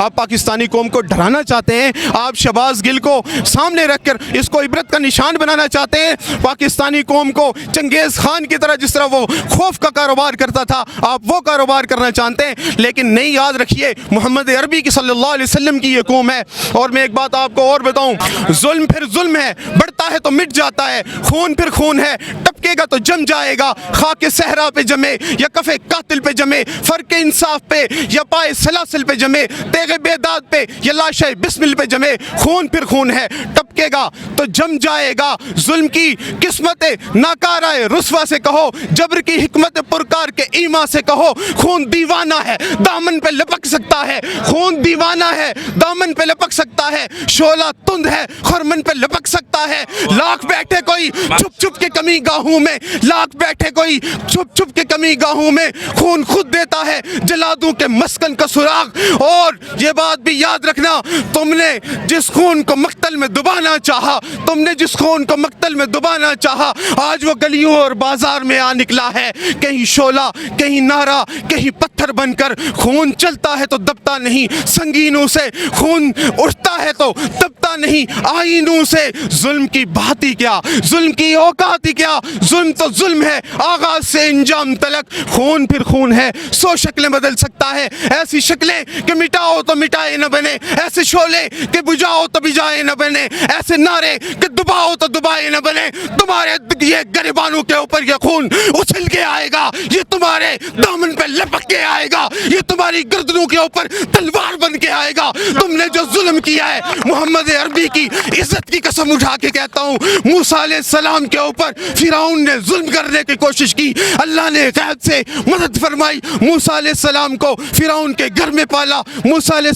آپ پاکستانی قوم کو ڈرانا چاہتے ہیں, آپ شہباز گل کو سامنے رکھ کر اس کو عبرت کا نشان بنانا چاہتے ہیں, پاکستانی قوم کو چنگیز خان کی طرح جس طرح وہ خوف کا کاروبار کرتا تھا آپ وہ کاروبار کرنا چاہتے ہیں. لیکن نہیں, یاد رکھیے محمد عربی کی صلی اللہ علیہ وسلم کی یہ قوم ہے. اور میں ایک بات آپ کو اور بتاؤں, ظلم پھر ظلم ہے, بڑھتا ہے تو مٹ جاتا ہے, خون پھر خون ہے, ٹپکے گا تو جم جائے گا, خاک صحرا پہ جمے یا کف قاتل پہ جمے, فرق انصاف پہ یا پائے سلاسل پہ جمے, تیغ بیداد پہ یا لاشے بسمل پہ جمے, خون پھر خون ہے, ٹپکے گا تو جم جائے گا. ظلم کی قسمت ناکارہ رسوا سے کہو, جبر کی حکمت پرکار کے ایما سے کہو, خون دیوانہ ہے دامن پہ لپک سکتا ہے, خون دیوانہ ہے دامن پہ لپک سکتا ہے, شعلہ تند ہے خرمن پہ لپک سکتا ہے. لاکھ بیٹھے کوئی چھپ چھپ کے کمی گاہوں میں, لاکھ بیٹھے کوئی چھپ چھپ کے کمی گاہوں میں, خون خود دیتا ہے جلادوں کے مسکن کا سراغ. اور یہ بات بھی یاد رکھنا, تم نے جس خون کو مقتل میں دبانا چاہا, تم نے جس خون کو مقتل میں دبانا چاہا, آج وہ گلیوں اور بازار میں آ نکلا ہے, کہیں شعلہ کہیں نعرہ کہیں پتھر بن کر. خون چلتا ہے تو دبتا نہیں سنگینوں سے, خون اٹھتا ہے تو دبتا نہیں آئینوں سے. ظلم کی بات ہی کیا, ظلم کی اوقات ہی کیا, ظلم تو ظلم ہے آغاز سے انجام تلک. خون پھر خون ہے, 100 شکلیں بدل سکتا ہے, ایسی شکلیں کہ مٹاؤ تو مٹائے نہ بنے, ایسے شعلے کہ بجھاؤ تو بجھائے نہ بنے, ایسے نعرے کہ دباؤ تو دبائے نہ بنے. تمہارے یہ گریبانوں کے اوپر یہ خون اچھل کے آئے گا, یہ تمہارے دامن پہ لپک کے آئے گا, یہ تمہاری گردنوں کے اوپر تلوار بن کے آئے گا. تم نے جو ظلم کیا ہے, محمد عربی کی عزت کی قسم اٹھا کے کہتا ہوں, موسیٰ علیہ السلام کے اوپر فرعون نے ظلم کرنے کی کوشش کی, اللہ نے غیب سے مدد فرمائی, موسیٰ علیہ السلام کو فرعون کے گھر میں پالا, موسیٰ علیہ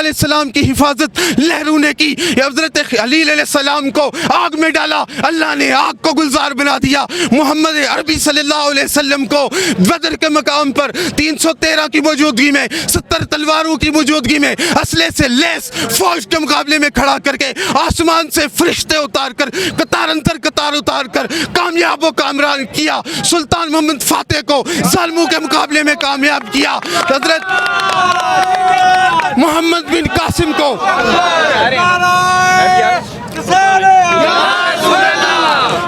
السلام کی حفاظت لہروں نے کی. حضرت خلیل علیہ السلام کو آگ میں ڈالا, اللہ نے آگ کو گلزار بنا دیا. محمد عربی صلی اللہ علیہ وسلم کو بدر کے مقام پر 313 کی موجودگی میں, 70 تلواروں کی موجودگی میں, اسلحے سے لیس فوج کے مقابلے میں کھڑا کر کے, آسمان سے فرشتے اتار کر, قطار انتر قطار اتار کر کامیاب و کامران کیا. سلطان محمد فاتح کو ظالموں کے مقابلے میں کامیاب کیا. حضرت محمد بن قاسم کو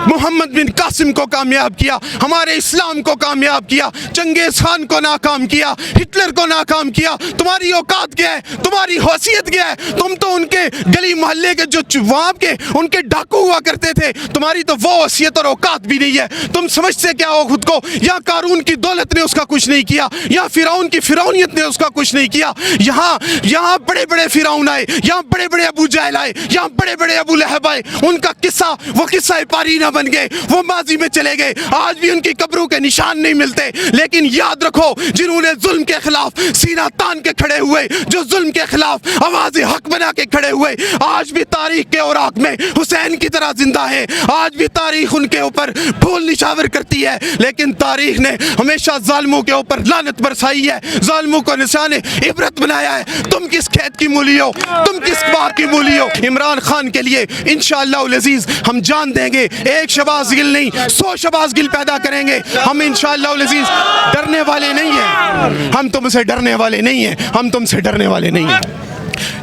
محمد بن قاسم کو کامیاب کیا, ہمارے اسلام کو کامیاب کیا, چنگیز خان کو ناکام کیا, ہٹلر کو ناکام کیا. تمہاری اوقات کیا ہے, تمہاری حیثیت کیا ہے؟ تم تو ان کے گلی محلے کے جو وہاں کے ان کے ڈاکو ہوا کرتے تھے, تمہاری تو وہ حیثیت اور اوقات بھی نہیں ہے. تم سمجھتے کیا ہو خود کو, یا قارون کی دولت نے اس کا کچھ نہیں کیا, یا فرعون کی فرعونیت نے اس کا کچھ نہیں کیا. یہاں بڑے بڑے فرعون آئے, یہاں بڑے بڑے ابو جہل آئے, یہاں بڑے بڑے ابو لہب آئے, ان کا قصہ وہ قصہ پاری نہ بن گئے, وہ ماضی میں چلے گئے. آج بھی ان کی قبروں کے نشان نہیں ملتے. لیکن یاد رکھو, جنہوں نے ظلم کے خلاف سینہ تان کے کھڑے ہوئے, جو ظلم کے خلاف آواز حق بنا کے کھڑے ہوئے, آج بھی تاریخ کے اوراق میں حسین کی طرح زندہ ہے. آج بھی تاریخ ان کے اوپر پھول نشاور کرتی ہے. لیکن تاریخ نے ہمیشہ ظالموں کے اوپر لعنت برسائی ہے, ظالموں کو نشان عبرت بنایا ہے. تم کس کھیت کی مولی ہو, تم کس باغ کی مولی ہو؟ عمران خان کے لیے انشاءاللہ العزیز ہم جان دیں گے. ایک شہباز گل نہیں, 100 شہباز گل پیدا کریں گے. ہم انشاءاللہ العزیز ڈرنے والے نہیں ہیں, ہم تم سے ڈرنے والے نہیں ہیں, ہم تم سے ڈرنے والے نہیں ہیں.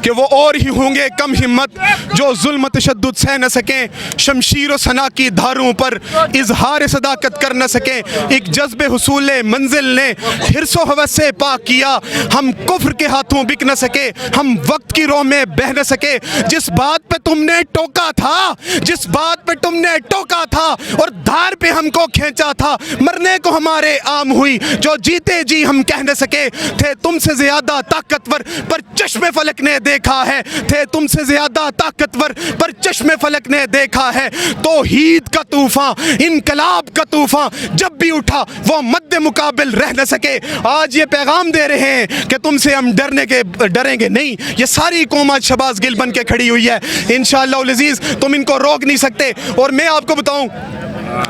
کہ وہ اور ہی ہوں گے کم ہمت جو ظلم تشدد سہ نہ سکیں, شمشیر و سنا کی دھاروں پر اظہار صداقت کر نہ سکیں. ایک جذب حصول منزل نے حرص و ہوس سے پاک کیا, ہم کفر کے ہاتھوں بک نہ سکے, ہم وقت کی رو میں بہ نہ سکے. جس بات پہ تم نے ٹوکا تھا, جس بات پہ تم نے ٹوکا تھا اور دھار پہ ہم کو کھینچا تھا, مرنے کو ہمارے عام ہوئی جو جیتے جی ہم کہہ نہ سکے. تھے تم سے زیادہ طاقتور پر چشم فلک نے دیکھا ہے, تھے تم سے زیادہ طاقتور پر چشم فلک نے دیکھا ہے. توحید کا طوفان, انقلاب کا طوفان جب بھی اٹھا وہ مد مقابل رہ نہ سکے. آج یہ پیغام دے رہے ہیں کہ تم سے ہم ڈریں گے نہیں. یہ ساری قوم آج شہباز گل بن کے کھڑی ہوئی ہے. انشاءاللہ العزیز تم ان کو روک نہیں سکتے. اور میں آپ کو بتاؤں,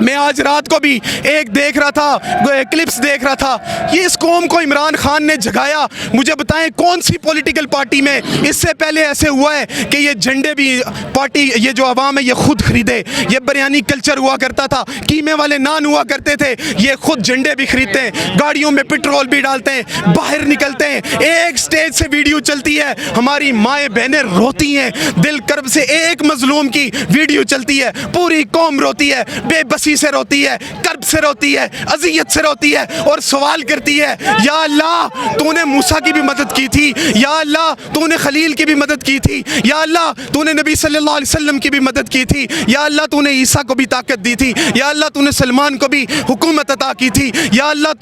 मैं आज रात को भी एक देख रहा था, क्लिप्स देख रहा था, ये इस कौम को इमरान खान ने जगाया। मुझे बताएं कौन सी पॉलिटिकल पार्टी में इससे पहले ऐसे हुआ है कि ये झंडे भी पार्टी, ये जो आवाम है ये खुद खरीदे। ये बिरयानी कल्चर हुआ करता था, कीमे वाले नान हुआ करते थे, ये खुद झंडे भी खरीदते हैं, गाड़ियों में पेट्रोल भी डालते हैं, बाहर निकलते हैं, एक स्टेज से वीडियो चलती है, हमारी माएँ बहनें रोती हैं, दिल कर्ब से एक मजलूम की वीडियो चलती है, पूरी कौम रोती है, बेबसी से रोती है, कर्ब से रोती है, अजियत से रोती है और सवाल करती है, या अल्लाह तूने मूसा की भी मदद की थी, या अल्लाह तूने खलील की भी मदद की थी, या अल्लाह तूने नबी सल्लल्लाहु अलैहि वसल्लम की भी मदद की थी, या अल्लाह तूने ईसा को भी ताकत दी थी, या अल्लाह तूने सलमान को भी हुकूमत अता की थी, या अल्लाह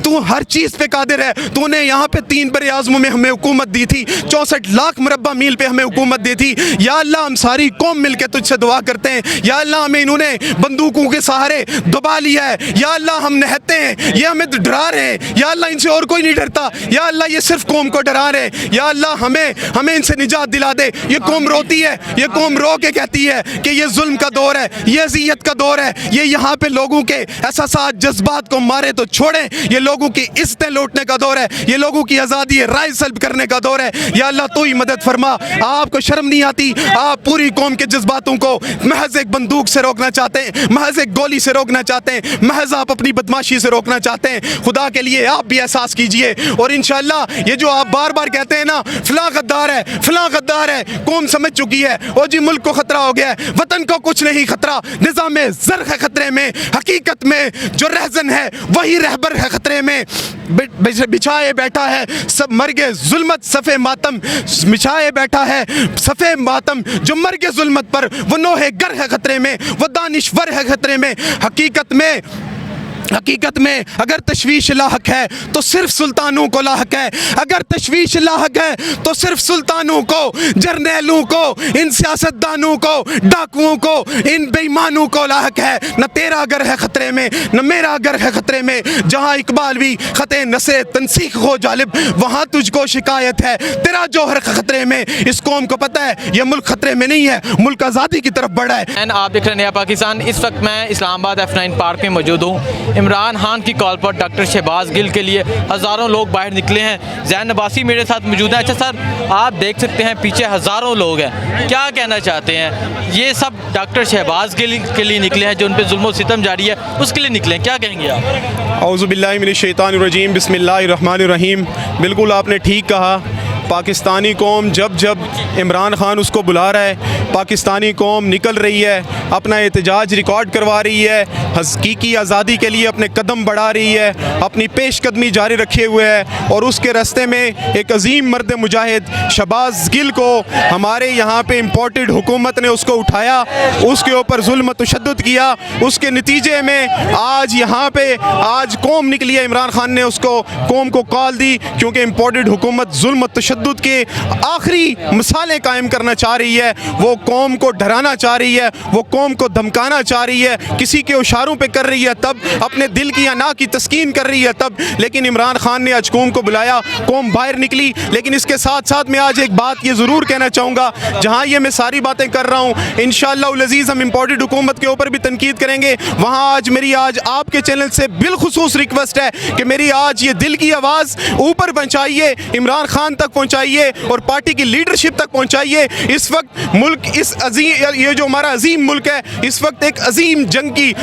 तू हर चीज़ पे कादिर है, तूने यहाँ पे 3 बड़े आज़मों में हमें हुकूमत दी थी, 64 लाख मुरब्बा मील पे हमें हुकूमत दी थी, या अल्लाह हम सारी कौम मिलकर तुझसे दुआ करते हैं, या अल्लाह हमें इन्होंने बंदूकों के सहारे दबा लिया है, या अल्लाह हम नहते हैं, ये हमें डरा रहे हैं, या अल्लाह इनसे और कोई नहीं डरता, या अल्लाह ये सिर्फ कौम को डरा रहे हैं, या अल्लाह हमें इनसे निजात दिला दे। ये कौम रोती है, ये कौम रो के कहती है कि ये जुल्म का दौर है, ये अज़ियत का दौर है, ये यहाँ पे लोगों के एहसासात जज्बात को मारे तो छोड़ें, ये लोगों की इज्जतें लूटने का दौर है, ये लोगों की आज़ादी राय सल्ब करने का दौर है। या अल्लाह तू ही मदद फरमा। आपको शर्म नहीं आती? आप पूरी कौम के जज्बातों को महज एक बंदूक से रोकना चाहते हैं, महज एक गोली से रोकना चाहते हैं, महज आप अपनी बदमाशी से रोकना चाहते हैं। खुदा के लिए आप भी एहसास कीजिए और इंशाअल्लाह ये जो आप बार बार कहते हैं ना फलां गद्दार है, फलां गद्दार है, कौम समझ चुकी है ओ जी मुल्क को खतरा हो गया है, वतन को कुछ नहीं खतरा, निज़ाम ज़र है खतरे में, हकीकत में जो रहजन है वही रहबर है खतरे में, बिछाए बैठा है सब मर्गे जुल्मत सफ़े मातम, बिछाए बैठा है सफ़े मातम जो मर्गे जुल्मत पर, वो नोहे गर है खतरे में, वो दानिश्वर है खतरे में। हकीकत में अगर तशवीश लाहक है तो सिर्फ सुल्तानों को लाहक है, अगर तशवीश लाहक है तो सिर्फ सुल्तानों को, जर्नैलों को, इन सियासतदानों को, डाकुओं को, इन बेईमानों को लाहक है। न तेरा घर है खतरे में, न मेरा घर है खतरे में, जहाँ इकबाल भी खते नसे तनसीख हो जालिब, वहाँ तुझको शिकायत है, तेरा जौहर खतरे में। इस कौम को पता है ये मुल्क खतरे में नहीं है, मुल्क आज़ादी की तरफ बढ़ा है। आप देख रहे हैं नया पाकिस्तान। इस वक्त मैं इस्लामाबाद F9 पार्क में मौजूद हूँ। इमरान खान की कॉल पर डॉक्टर शहबाज गिल के लिए हज़ारों लोग बाहर निकले हैं। ज़ैन अब्बासी मेरे साथ मौजूद हैं। अच्छा सर, आप देख सकते हैं पीछे हज़ारों लोग हैं, क्या कहना चाहते हैं? ये सब डॉक्टर शहबाज गिल के लिए निकले हैं, जो उन पर जुल्म और सितम जारी है उसके लिए निकले हैं, क्या कहेंगे आप? औज़ु बिल्लाहि मिनश शैतानिर रजीम, बिस्मिल्लाहिर रहमानिर रहीम। बिल्कुल आपने ठीक कहा, पाकिस्तानी कौम जब जब इमरान खान उसको बुला रहा है, पाकिस्तानी कौम निकल रही है, अपना एहतजाज रिकॉर्ड करवा रही है, हकीकी आज़ादी के लिए अपने कदम बढ़ा रही है, अपनी पेशकदमी जारी रखे हुए है। और उसके रास्ते में एक अजीम मर्द मुजाहिद शहबाज गिल को हमारे यहाँ पे इम्पोर्टेड हुकूमत ने उसको उठाया, उसके ऊपर जुल्म तशद्दुद किया, उसके नतीजे में आज यहाँ पे आज कौम निकली है। इमरान खान ने उसको कौम को कॉल दी क्योंकि इम्पोर्टेड हुकूमत जुल्म तशद्दुद के आखिरी मिसालें कायम करना चाह रही है, वो कौम को डराना चाह रही है, वो कौम को धमकाना चाह रही है, किसी के इशारों पे कर रही है तब, अपने दिल की अना की तस्कीन कर रही है तब। लेकिन इमरान खान ने आज कौम को बुलाया, कौम बाहर निकली। लेकिन इसके साथ साथ मैं आज एक बात ये ज़रूर कहना चाहूँगा, जहाँ ये मैं सारी बातें कर रहा हूँ इंशाअल्लाह अज़ीज़ हम इम्पोर्टेड हुकूमत के ऊपर भी तनकीद करेंगे, वहाँ आज मेरी आज आपके चैनल से बिलखुसूस रिक्वेस्ट है कि मेरी आज ये दिल की आवाज़ ऊपर पहुँचाइए, इमरान खान तक पहुँचाइए और पार्टी की लीडरशिप तक पहुँचाइए। इस वक्त मुल्क इस अजीम, ये जो हमारा अजीम मुल्क है, इस वक्त एक अजीम जंग की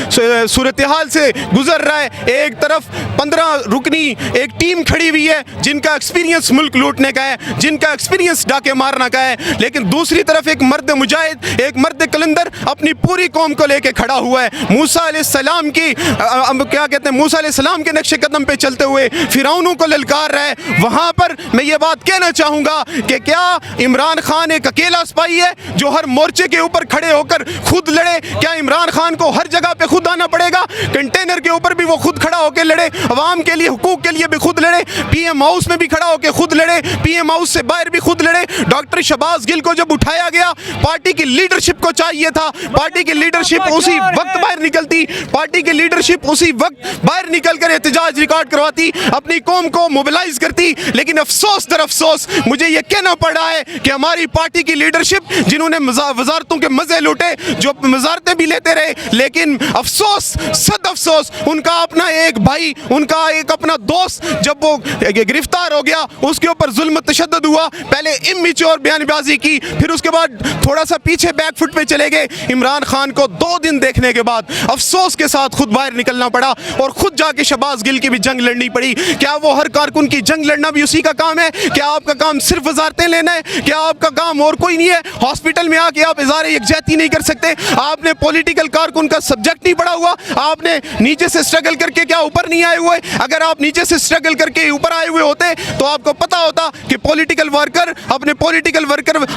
सूरत हाल से गुजर रहा है। एक तरफ 15 रुकनी एक टीम खड़ी हुई है जिनका एक्सपीरियंस मुल्क लूटने का है, जिनका एक्सपीरियंस डाके मारने का है, लेकिन दूसरी तरफ एक मर्द मुजाहिद, एक मर्द कलंदर अपनी पूरी कौम को लेके खड़ा हुआ है। मूसा अलैहिस्सलाम की क्या कहते हैं, मूसा अलैहिस्सलाम के नक्शे कदम पे चलते हुए फिरौनों को ललकार रहा है। वहाँ पर मैं ये बात कहना चाहूँगा कि क्या इमरान खान एक अकेला सिपाही है जो हर मोर्चे के ऊपर खड़े होकर खुद लड़े? क्या इमरान खान को हर जगह पे खुद आना पड़ेगा? कंटेनर के ऊपर भी वो खुद खड़ा होकर लड़े, अवाम के लिए, हुकूक के लिए भी खुद लड़े, पीएम हाउस में भी खड़ा होकर खुद लड़े, पीएम हाउस से बाहर भी खुद लड़े। डॉक्टर शहबाज गिल को जब उठाया गया, पार्टी की लीडरशिप को चाहिए था, पार्टी की लीडरशिप उसी वक्त बाहर निकलती, पार्टी की लीडरशिप उसी वक्त बाहर निकल कर एहतजाज रिकॉर्ड करवाती, अपनी कौम को मोबिलाइज करती। लेकिन अफसोस दर अफसोस अफसोस मुझे ये कहना पड़ रहा है कि हमारी पार्टी की लीडरशिप जिन्होंने वजारतों के मज़े लूटे, जो वजारतें भी लेते रहे, लेकिन अफसोस, सद अफसोस, उनका अपना एक भाई, उनका एक अपना दोस्त जब वो गिरफ्तार हो गया, उसके ऊपर जुल्म तशद्दुद हुआ, पहले इम्मेच्योर बयानबाजी की, फिर उसके बाद थोड़ा सा पीछे बैक फुट पे चले गए। इमरान खान को 2 दिन देखने के बाद अफसोस के साथ खुद बाहर निकलना पड़ा और खुद जाके शहबाज गिल की भी जंग लड़नी पड़ी। क्या वो हर कारकुन की जंग लड़ना भी उसी का काम है? क्या आपका काम सिर्फ वजारतें लेना है? क्या आपका काम और कोई नहीं है? हॉस्पिटल में आके आप इज़हार यकजहती नहीं कर सकते? आपने पॉलिटिकल कारकुन का सब्जेक्ट नहीं पढ़ा हुआ? आपने नीचे से स्ट्रगल करके क्या ऊपर नहीं आए हुए? अगर आप नीचे से स्ट्रगल करके ऊपर आए हुए होते तो आपको पता होता कि पॉलिटिकल वर्कर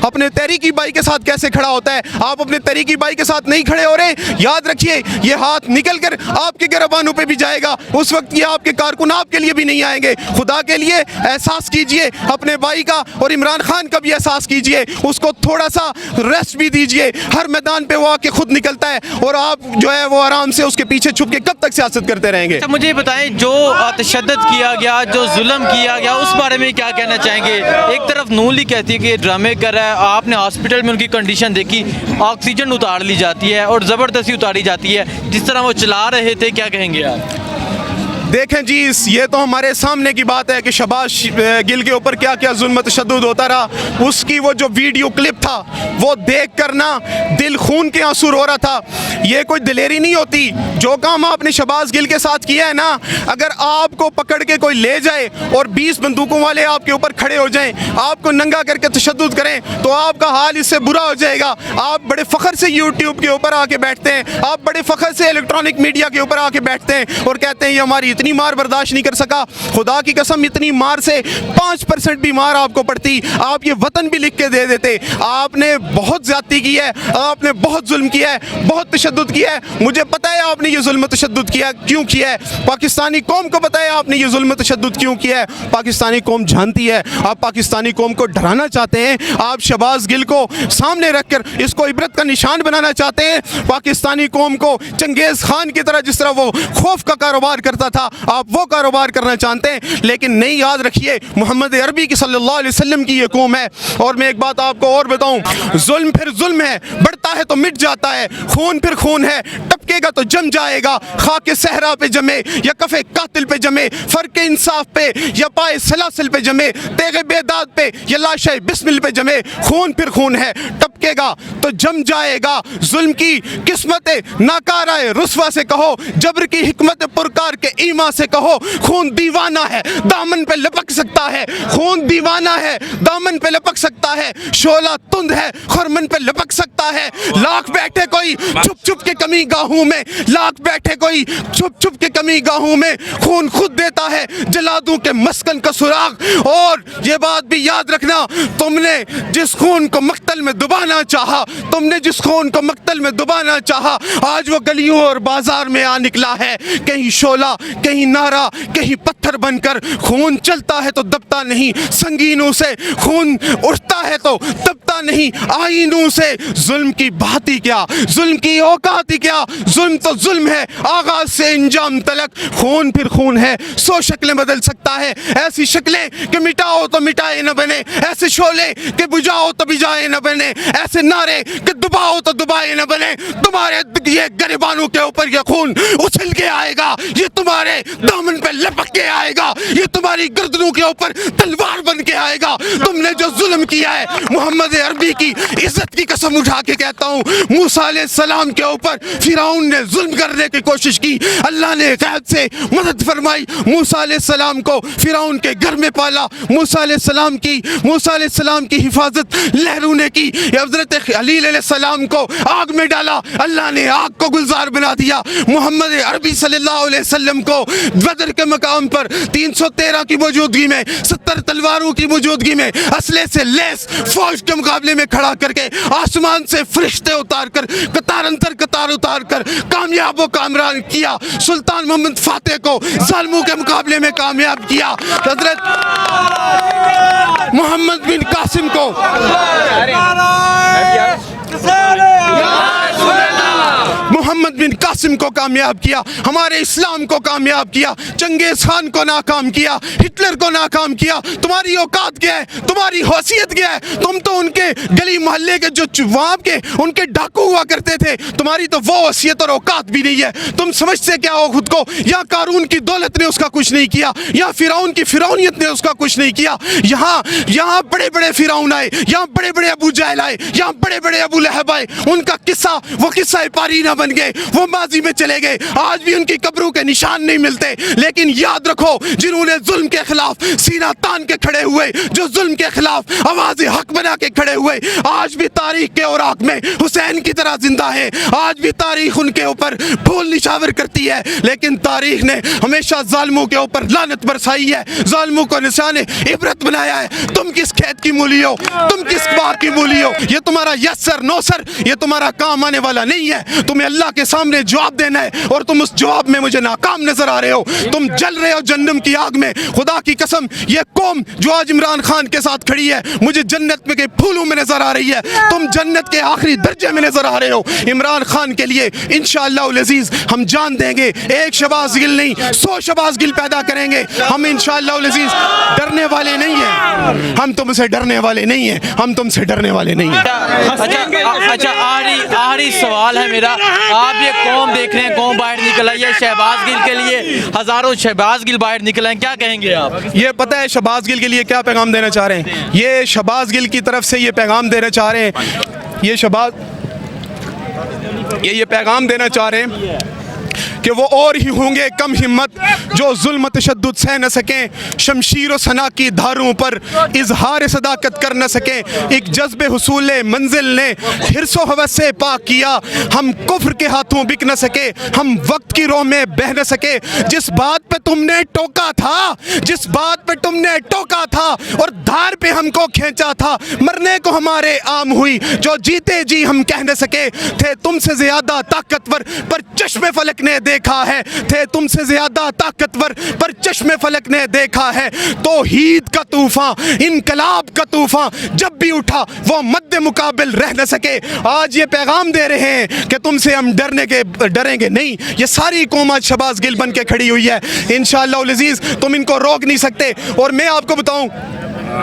अपने तहरीकी भाई के साथ कैसे खड़ा होता है। आप अपने तहरीकी भाई के साथ नहीं खड़े हो रहे। याद रखिए, ये हाथ निकल कर आपके गिरबानों पे भी जाएगा। उस वक्त ये आपके कारकुन आपके लिए भी नहीं आएंगे। खुदा के लिए एहसास कीजिए अपने भाई का, और इमरान खान का भी एहसास कीजिए। उसको थोड़ा सा रेस्ट भी दीजिए। हर मैदान पे वो आके खुद निकलता है और आप जो है वो आराम से उसके पीछे छुप के कब तक सियासत करते रहेंगे? अच्छा, मुझे बताएं, जो तशद्दुद किया गया, जो जुल्म किया गया, उस बारे में क्या कहना चाहेंगे? एक तरफ नून लीग कहती है कि ड्रामे कर रहा है, आपने हॉस्पिटल में उनकी कंडीशन देखी, ऑक्सीजन उतार ली जाती है और ज़बरदस्ती उतारी जाती है, जिस तरह वो चला रहे थे, क्या कहेंगे आप? देखें जी, ये तो हमारे सामने की बात है कि शहबाज गिल के ऊपर क्या क्या जुल्म तशद्दुद होता रहा। उसकी वो जो वीडियो क्लिप था वो देख कर ना दिल खून के आंसू रो रहा था। ये कोई दिलेरी नहीं होती। जो काम आपने शहबाज गिल के साथ किया है ना, अगर आपको पकड़ के कोई ले जाए और 20 बंदूकों वाले आपके ऊपर खड़े हो जाएं, आपको नंगा करके तशद्दुद करें, तो आपका हाल इससे बुरा हो जाएगा। आप बड़े फ़ख्र से यूट्यूब के ऊपर आके बैठते हैं, आप बड़े फ़ख्र से इलेक्ट्रॉनिक मीडिया के ऊपर आके बैठते हैं और कहते हैं ये हमारी इतनी मार बर्दाश्त नहीं कर सका। खुदा की कसम, इतनी मार से 5% भी मार आपको पड़ती, आप ये वतन भी लिख के दे देते। आपने बहुत ज़्यादती की है, आपने बहुत जुल्म किया है, बहुत तशद्दुद किया है। मुझे पता है आपने ये जुल्म तशद्दुद किया क्यों किया है। पाकिस्तानी कौम को पता है आपने ये जुल्म तशद्दुद क्यों किया है। पाकिस्तानी कौम जानती है। आप पाकिस्तानी कौम को डराना चाहते हैं। आप शहबाज गिल को सामने रखकर इसको इबरत का निशान बनाना चाहते हैं। पाकिस्तानी कौम को चंगेज़ खान की तरह, जिस तरह वो खौफ का कारोबार करता था, आप वो कारोबार करना चाहते हैं। लेकिन नहीं, याद रखिए, मोहम्मद अरबी की सल्लल्लाहु अलैहि वसल्लम की ये कौम है। और मैं एक बात आपको और बताऊं, जुल्म फिर जुल्म है, बढ़ता है तो मिट जाता है। खून फिर खून है, टपकेगा तो जम जाएगा। खाके सहरा पे जमे या कफे कातिल पे जमे, फर्क इंसाफ पे या पाए सलासिल पे जमे, तेगे बेदाद पे या लाशे बिस्मिल पे जमे। खून फिर खून है, टपकेगा तो जम जाएगा। जुल्म की किस्मत नाकारा रुस्वा से कहो, जबर की हिकमत पुरकार के ईमा से कहो। खून दीवाना है, दामन पे लपक सकता है। खून दीवाना है, दामन पे लपक सकता है। शोला तुंद है, खरमन पे लपक सकता है। लाख बैठे कोई छुप छुप के कमी गाहों में, लाख बैठे कोई छुप छुप के कमी गाहों में। खून खुद देता है जला दूं के मस्कन का सुराग। और ये बात भी याद रखना, तुमने जिस खून को मक्तल में डुबाना चाहा, तुमने जिस खून को मक्तल में डुबाना चाहा, आज वो गलियों और बाजार में आ निकला है। कहीं शोला, कहीं नारा, कहीं पत्थर बनकर। खून चलता है तो दबता नहीं संगीनों से, खून उठता है तो दबता नहीं आईनों से। जुल्म की बात ही क्या, जुल्म की औकात ही क्या। जुल्म तो जुल्म है, आगाज से इंजाम तलक। खून फिर खून है, 100 शक्लें बदल सकता है। ऐसी शक्लें कि मिटाओ तो मिटाए न बने, ऐसे शोले कि बुझाओ तो बुझाए न बने, ऐसे नारे कि दुबाओ तो दुबाए न बने। तुम्हारे ये गरिबानों के ऊपर ये खून उछल के आएगा, ये तुम्हारे दामन पे लपक के आएगा, ये तुम्हारी गर्दनों के ऊपर तलवार बन के आएगा। तुमने जो जुल्म किया है, मोहम्मद अरबी की इज्जत की कसम उठा के कहता हूँ, मूसा अलैहिस्सलाम के ऊपर फिरौन ने जुल्म करने की कोशिश की, अल्लाह ने गैब से मदद फरमाई। मूसा अलैहिस्सलाम को फिरौन के घर में पाला। मूसा अलैहिस्सलाम की हिफाजत लहरों ने की। हज़रत खलील अलैहिस्सलाम को आग में डाला, अल्लाह ने आग को गुलजार बना दिया। मोहम्मद अरबी सल्लल्लाहु अलैहि वसल्लम को बदर के मकाम पर 313 की मौजूदगी में, 70 तलवारों की मौजूदगी में, असले से लेस फौज के मुकाबले में खड़ा करके आसमान से फरिश्ते उतार कर, कतार उतार कर कामयाब व कामरान किया। सुल्तान मोहम्मद फातेह को जालिमों के मुकाबले में कामयाब किया। हजरत मोहम्मद बिन कासिम को मोहम्मद बिन कासिम को कामयाब किया, हमारे इस्लाम को कामयाब किया, चंगेज खान को नाकाम किया, हिटलर को नाकाम किया। तुम्हारी औकात क्या है, तुम्हारी हैसियत क्या है? तुम तो उनके गली मोहल्ले के जो वहाँ के उनके डाकू हुआ करते थे, तुम्हारी तो वो हैसियत और औकात भी नहीं है। तुम समझते क्या हो खुद को? या कारून की दौलत ने उसका कुछ नहीं किया, या फिरौन की फिरौनियत ने उसका कुछ नहीं किया। यहाँ बड़े बड़े फिरौन आए, यहाँ बड़े बड़े अबू जहल आए, यहाँ बड़े बड़े अबू लहब आए, उनका किस्सा वो किस्सा पारीना बन गए, वो माजी में चले गए, आज भी उनकी कब्रों के निशान नहीं मिलते। लेकिन याद रखो, जिन्होंने जुल्म के खिलाफ सीना तान के खड़े हुए, जो जुल्म के खिलाफ आवाज़ हक बना के खड़े हुए, आज भी तारीख के औराक में हुसैन की तरह जिंदा है। आज भी तारीख उनके ऊपर भूल निशावर करती है, लेकिन तारीख ने हमेशा जालिमों के ऊपर लानत बरसाई है, जालिमों को निशाने इबरत बनाया है। तुम किस खेत की मूली हो, तुम किस बाग की मूली हो? ये तुम्हारा यस सर नो सर ये तुम्हारा काम आने वाला नहीं है। तुम्हें अल्लाह के सामने जवाब देना है, और तुम उस जवाब में मुझे नाकाम नजर आ रहे हो। तुम जल रहे हो जन्नम की आग में। खुदा की कसम, ये कौम जो आज इमरान खान के साथ खड़ी है, मुझे जन्नत में के फूलों में नजर आ रही है। तुम जन्नत के आखिरी दर्जे में नजर आ रहे हो। इमरान खान के लिए इंशाअल्लाह उल अज़ीज़ हम जान देंगे। एक शहबाज गिल नहीं, 100 शहबाज गिल पैदा करेंगे। हम इंशाअल्लाह उल अज़ीज़ डरने वाले नहीं हैं, हम तुमसे डरने वाले नहीं हैं, हम तुमसे डरने वाले नहीं हैं। अच्छा, आखिरी सवाल है मेरा। आप ये कौम देख रहे हैं, कौम बाहर निकल आई है शहबाज गिल के लिए, हजारों शहबाज गिल बाहर निकल आए, क्या कहेंगे आप? ये पता है शहबाज गिल के लिए क्या पैगाम देना चाह रहे हैं? ये शहबाज गिल की तरफ से ये पैगाम देना चाह रहे हैं, ये पैगाम देना चाह रहे हैं कि वो और ही होंगे कम हिम्मत जो जुल्म तशद्दुद सह न सकें, शमशीर व सना की धारों पर इजहार सदाकत कर न सकें। एक जज्बे हुसूल मंजिल ने हिर्सो हवस से पाक किया, हम कुफ्र के हाथों बिक न सके, हम वक्त की रोह में बह न सके। जिस बात पे तुमने टोका था, जिस बात पे तुमने टोका था और धार पे हमको खींचा था, मरने को हमारे आम हुई, जो जीते जी हम कह न सके। थे तुमसे ज्यादा ताकतवर पर चश्मे फलक ने देखा है, थे तुमसे ज्यादा ताकतवर पर चश्मे फलक ने देखा है। तौहीद का तूफान, इनकलाब का तूफान जब भी उठा वो मद्दे मुकाबिल रह न सके। आज ये पैगाम दे रहे हैं कि तुमसे हम डरेंगे नहीं। ये सारी कौम आज शहबाज गिल बन के खड़ी हुई है। इंशाअल्लाह उल अज़ीज़ तुम इनको रोक नहीं सकते। और मैं आपको बताऊं,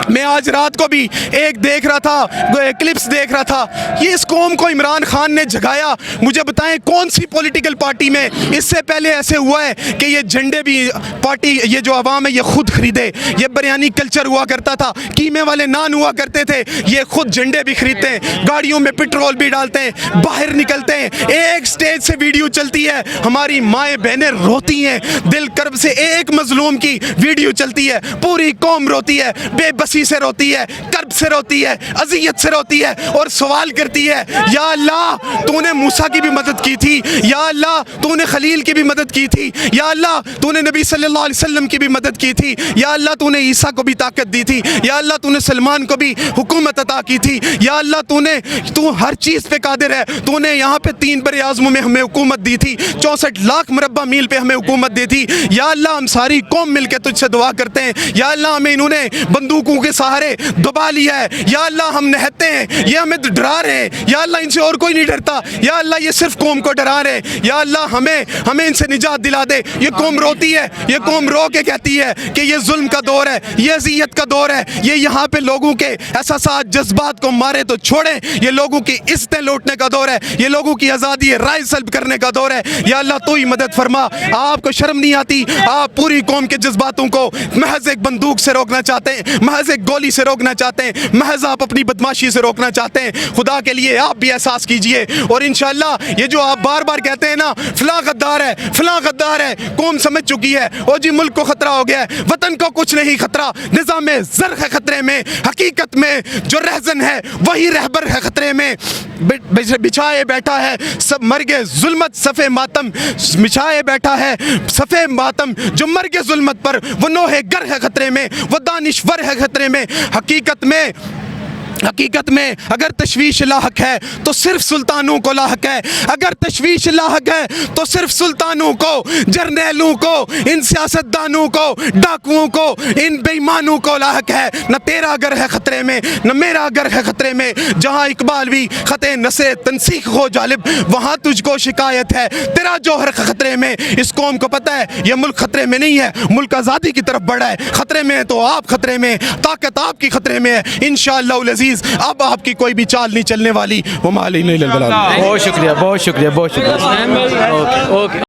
मैं आज रात को भी एक देख रहा था, क्लिप्स देख रहा था, ये इस कौम को इमरान खान ने जगाया। मुझे बताएं कौन सी पॉलिटिकल पार्टी में इससे पहले ऐसे हुआ है कि ये झंडे भी पार्टी, ये जो आवाम है ये खुद खरीदे। ये बिरयानी कल्चर हुआ करता था, कीमे वाले नान हुआ करते थे, ये खुद झंडे भी खरीदते हैं, गाड़ियों में पेट्रोल भी डालते हैं, बाहर निकलते हैं। एक स्टेज से वीडियो चलती है, हमारी माएँ बहनें रोती हैं, दिल कर्ब से एक मजलूम की वीडियो चलती है, पूरी कौम रोती है, बेबसी से रोती है, कर्ब से रोती है, अजियत से रोती है और सवाल करती है, या अल्लाह तूने मूसा की भी मदद की थी, या अल्लाह तूने खलील की भी मदद की थी, या अल्लाह तूने नबी सल्लल्लाहु अलैहि वसल्लम की भी मदद की थी, या अल्लाह तूने ईसा को भी ताकत दी थी, या अल्लाह तूने सलमान को भी हुकूमत अता की थी, या अल्लाह तू हर चीज़ पे कादिर है, तूने यहाँ पे 3 बड़े आज़मों में हमें हुकूमत दी थी, 64 लाख मुरब्बा मील पे हमें हुकूमत दी थी। या अल्लाह हम सारी कौम मिलकर तुझसे दुआ करते हैं, या अल्लाह हमें इन्होंने बंदूकों के सहारे दबा लिया है, या अल्लाह हम नहते हैं, ये हमें डरा रहे हैं, या अल्लाह इनसे और कोई नहीं डरता, या अल्लाह ये सिर्फ कौम को डरा रहे हैं, या अल्लाह हमें इनसे निजात दिला दे। ये कौम रोती है, ये कौम रो के कहती है कि ये जुल्म का दौर है, ये अज़ियत का दौर है, ये यहाँ पे लोगों के एहसासात जज्बात को मारे तो छोड़ें, ये लोगों की इज्जतें लूटने का दौर है, ये लोगों की आज़ादी राय सल्ब करने का दौर है। या अल्लाह तू ही मदद फरमा। आपको शर्म नहीं आती? आप पूरी कौम के जज्बातों को महज एक बंदूक से रोकना चाहते हैं, महज एक गोली से रोकना चाहते हैं, महज आप अपनी बदमाशी से रोकना चाहते हैं। खुदा के लिए आप भी एहसास कीजिए। और इंशाअल्लाह ये जो आप बार बार कहते हैं ना, फलां गद्दार है, फलां गद्दार है, कौम समझ चुकी है, ओ जी मुल्क को खतरा हो गया है, वतन को कुछ नहीं खतरा, निज़ाम ज़र है खतरे में, हकीकत में जो रहजन है वही रहबर है खतरे में। बिछाए बैठा है सब मर्गे जुल्मत सफ़े मातम, बिछाए बैठा है सफ़े मातम, जो मर्गे जुल्मत पर वो नोहे गर है खतरे में, वो दानिश्वर है खतरे में। हकीकत में حقیقت میں اگر تشویش لاحق ہے تو صرف سلطانوں کو لاحق ہے، اگر تشویش لاحق ہے تو صرف سلطانوں کو، جرنیلوں کو، ان سیاستدانوں کو، ڈاکوؤں کو، ان بے ایمانوں کو لاحق ہے۔ نہ تیرا گھر ہے خطرے میں، نہ میرا گھر ہے خطرے میں، جہاں اقبال بھی خطے نسے تنسیخ ہو جالب وہاں تجھ کو شکایت ہے، تیرا جوہر خطرے میں۔ اس قوم کو پتہ ہے یہ ملک خطرے میں نہیں ہے، ملک آزادی کی طرف بڑھا ہے، خطرے میں ہے تو آپ خطرے میں، طاقت آپ کی خطرے میں ہے۔ انشاءاللہ العزیز اب آپ کی کوئی بھی چال نہیں چلنے والی۔ وما علینا الا البلاغ۔ بہت شکریہ، بہت شکریہ، بہت شکریہ۔ Okay okay.